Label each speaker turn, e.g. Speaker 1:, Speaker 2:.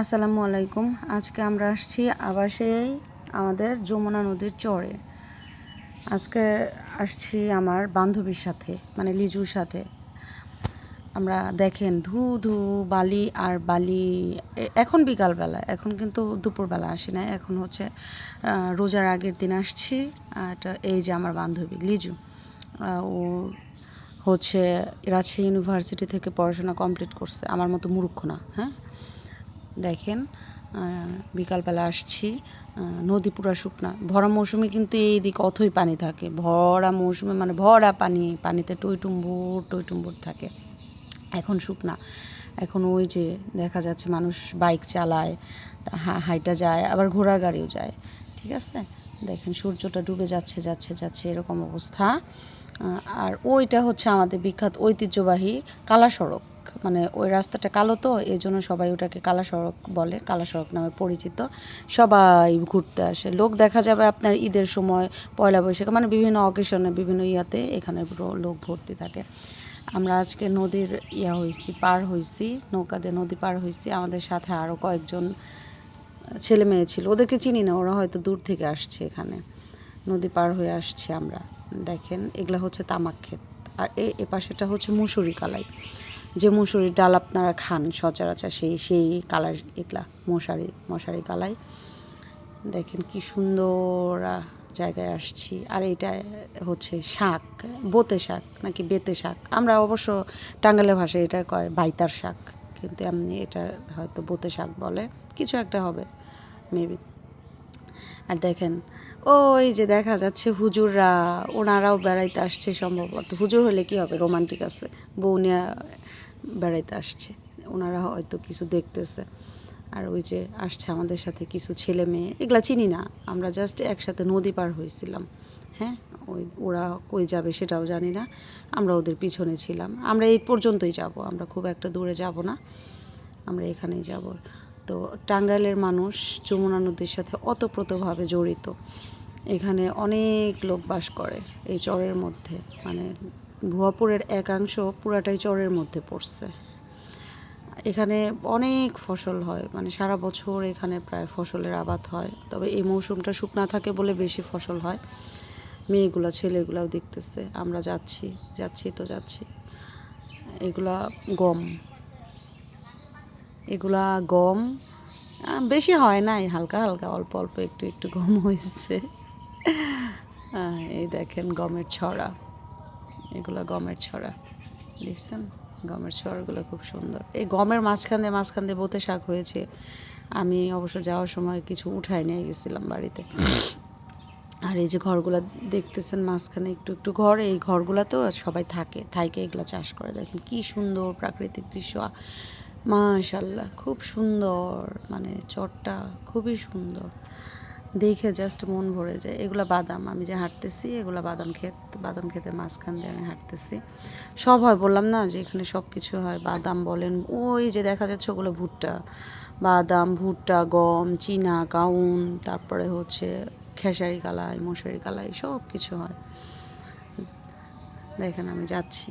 Speaker 1: আসসালামু আলাইকুম। আজকে আমরা আসছি আবার সেই আমাদের যমুনা নদীর চরে। আজকে আসছি আমার বান্ধবীর সাথে, মানে লিজুর সাথে। আমরা দেখেন ধু ধু বালি আর বালি। এখন বিকালবেলা, এখন কিন্তু দুপুরবেলা আসি না, এখন হচ্ছে রোজার আগের দিন আসছি। এটা এই যে আমার বান্ধবী লিজু, ও হচ্ছে রাজশাহী ইউনিভার্সিটি থেকে পড়াশোনা কমপ্লিট করছে, আমার মতো মূর্খ না। হ্যাঁ, দেখেন বিকালবেলা আসছি, নদী পুরা শুকনা। ভরা মৌসুমে কিন্তু এই দিক অথই পানি থাকে, ভরা মৌসুমে মানে ভরা পানি, পানিতে টইটুম্বুর থাকে। এখন শুকনা, এখন ওই যে দেখা যাচ্ছে মানুষ বাইক চালায়, হাইটা যায়, আবার ঘোড়ার গাড়িও যায়। ঠিক আছে, দেখেন সূর্যটা ডুবে যাচ্ছে যাচ্ছে যাচ্ছে এরকম অবস্থা। আর ওইটা হচ্ছে আমাদের বিখ্যাত ঐতিহ্যবাহী কালা সড়ক, মানে ওই রাস্তাটা কালো, তো এই জন্য সবাই ওটাকে কালা সড়ক বলে, কালা সড়ক নামে পরিচিত। সবাই ঘুরতে আসে, লোক দেখা যাবে আপনার ঈদের সময়, পয়লা বৈশাখ, মানে বিভিন্ন অকেশনে, বিভিন্ন ইয়াতে এখানে লোক ভর্তি থাকে। আমরা আজকে নদীর পার হয়েছি, নৌকা দিয়ে নদী পার হয়েছি। আমাদের সাথে আরও কয়েকজন ছেলে মেয়ে ছিল, ওদেরকে চিনি না, ওরা হয়তো দূর থেকে আসছে, এখানে নদী পার হয়ে আসছে আমরা। দেখেন এগুলা হচ্ছে তামাক ক্ষেত, আর এ পাশেটা হচ্ছে মুসুরি কালাই, যে মুসুরির ডাল আপনারা খান সচরাচর, সেই কালার এগুলা মশারি কালাই। দেখেন কি সুন্দর জায়গায় আসছি। আর এটা হচ্ছে শাক, বোতে শাক নাকি বেতে শাক, আমরা অবশ্য টাঙ্গাইলের ভাষায় এটা কয় বাইতার শাক, কিন্তু এমনি এটা হয়তো বোতে শাক বলে, কিছু একটা হবে মেবি। আর দেখেন ওই যে দেখা যাচ্ছে হুজুররা, ওনারাও বেড়াইতে আসছে সম্ভবত। হুজুর হলে কি হবে, রোমান্টিক আছে, বউ নিয়ে বেড়াইতে আসছে, ওনারা হয়তো কিছু দেখতেছে। আর ওই যে আসছে আমাদের সাথে কিছু ছেলে মেয়ে, এগুলা চিনি না, আমরা জাস্ট একসাথে নদী পার হয়েছিলাম। হ্যাঁ, ওরা কই যাবে সেটাও জানি না, আমরা ওদের পিছনে ছিলাম। আমরা এই পর্যন্তই যাব, আমরা খুব একটা দূরে যাব না, আমরা এখানেই যাব। তো টাঙ্গাইলের মানুষ যমুনা নদীর সাথে ওতপ্রোতভাবে জড়িত। এখানে অনেক লোক বাস করে এই চরের মধ্যে, মানে ভুয়াপুরের একাংশ পুরাটাই চরের মধ্যে পড়ছে। এখানে অনেক ফসল হয়, মানে সারা বছর এখানে প্রায় ফসলের আবাদ হয়, তবে এই মৌসুমটা শুকনা থাকে বলে বেশি ফসল হয়। মেয়েগুলা ছেলেগুলাও দেখতেছে, আমরা যাচ্ছি। এগুলা গম, বেশি হয় নাই, হালকা হালকা অল্প অল্প একটু গম হয়েছে। এই দেখেন গমের ছড়া, এগুলো গমের ছড়া, দেখছেন গমের ছড়াগুলো খুব সুন্দর। এই গমের মাঝখান দিয়ে বোতে শাক হয়েছে। আমি অবশ্য যাওয়ার সময় কিছু উঠাই নিয়ে গেছিলাম বাড়িতে। আর এই যে ঘরগুলো দেখতেছেন মাঝখানে একটু ঘর, এই ঘরগুলোতেও সবাই থাকে এগুলো চাষ করে। দেখেন কি সুন্দর প্রাকৃতিক দৃশ্য, মাশাআল্লাহ, খুব সুন্দর, মানে চরটা খুবই সুন্দর, দেখে জাস্ট মন ভরে যায়। এগুলো বাদাম, আমি যে হাঁটতেছি এগুলো বাদাম ক্ষেতের মাঝখান দিয়ে আমি হাঁটতেছি। সব হয়, বললাম না যে এখানে সব কিছু হয়, বাদাম বলেন, ওই যে দেখা যাচ্ছে ওগুলো বাদাম, ভুট্টা, গম, চীনা, কাউন, তারপরে হচ্ছে খেসারি কালাই, মশারি কালাই, সব কিছু হয়। দেখেন আমি যাচ্ছি।